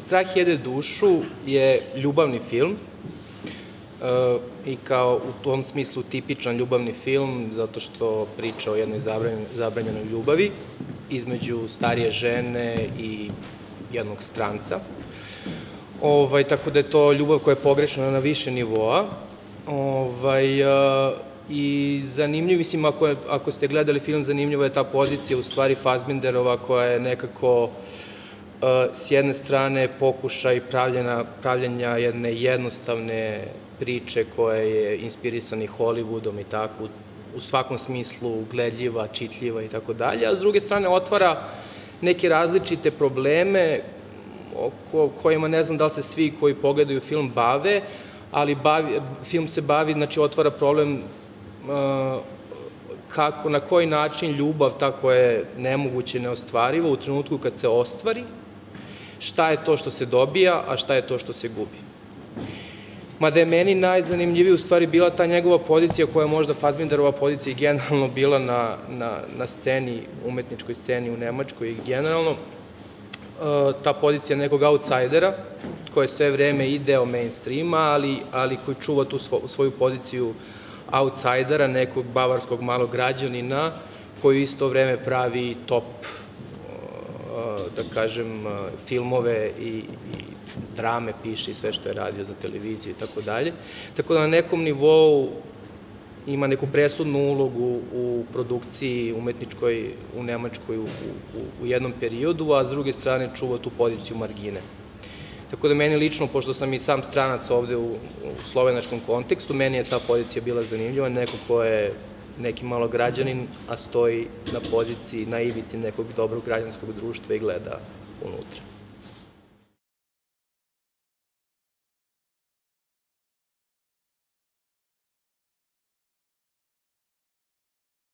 Strah jede dušu je ljubavni film i kao u tom smislu tipičan ljubavni film zato što priča o jednoj zabranjenoj ljubavi između starije žene i jednog stranca. Tako da je to ljubav koja je pogrešna na više nivoa. I zanimljiv, mislim, ako ste gledali film, zanimljiva je ta pozicija u stvari Fassbinderova koja je nekako s jedne strane pokušaj pravljenja jedne jednostavne priče koja je inspirisana Hollywoodom i tako, u svakom smislu gledljiva, čitljiva i tako dalje, a s druge strane otvara neke različite probleme o kojima ne znam da li se svi koji pogledaju film bave, ali film se bavi, znači otvara problem kako, na koji način ljubav tako je nemoguće i neostvariva u trenutku kad se ostvari, šta je to što se dobija, a šta je to što se gubi. Mada je meni najzanimljivija u stvari bila ta njegova pozicija koja je možda Fassbinderova pozicija i generalno bila na sceni, umetničkoj sceni u Nemačkoj i generalno, ta pozicija nekog outsidera koji je sve vreme i deo mainstreama, ali koji čuva tu svoju poziciju outsidera, nekog bavarskog malog građanina koji isto vreme pravi top, da kažem, filmove i drame piše i sve što je radio za televiziju i tako dalje. Tako da na nekom nivou ima neku presudnu ulogu u produkciji umetničkoj u Nemačkoj u jednom periodu, a s druge strane čuva tu poziciju margine. Tako da meni lično, pošto sam i sam stranac ovde u slovenačkom kontekstu, meni je ta pozicija bila zanimljiva, neko ko je neki malo građanin, a stoji na poziciji, na ivici nekog dobrog građanskog društva i gleda unutra.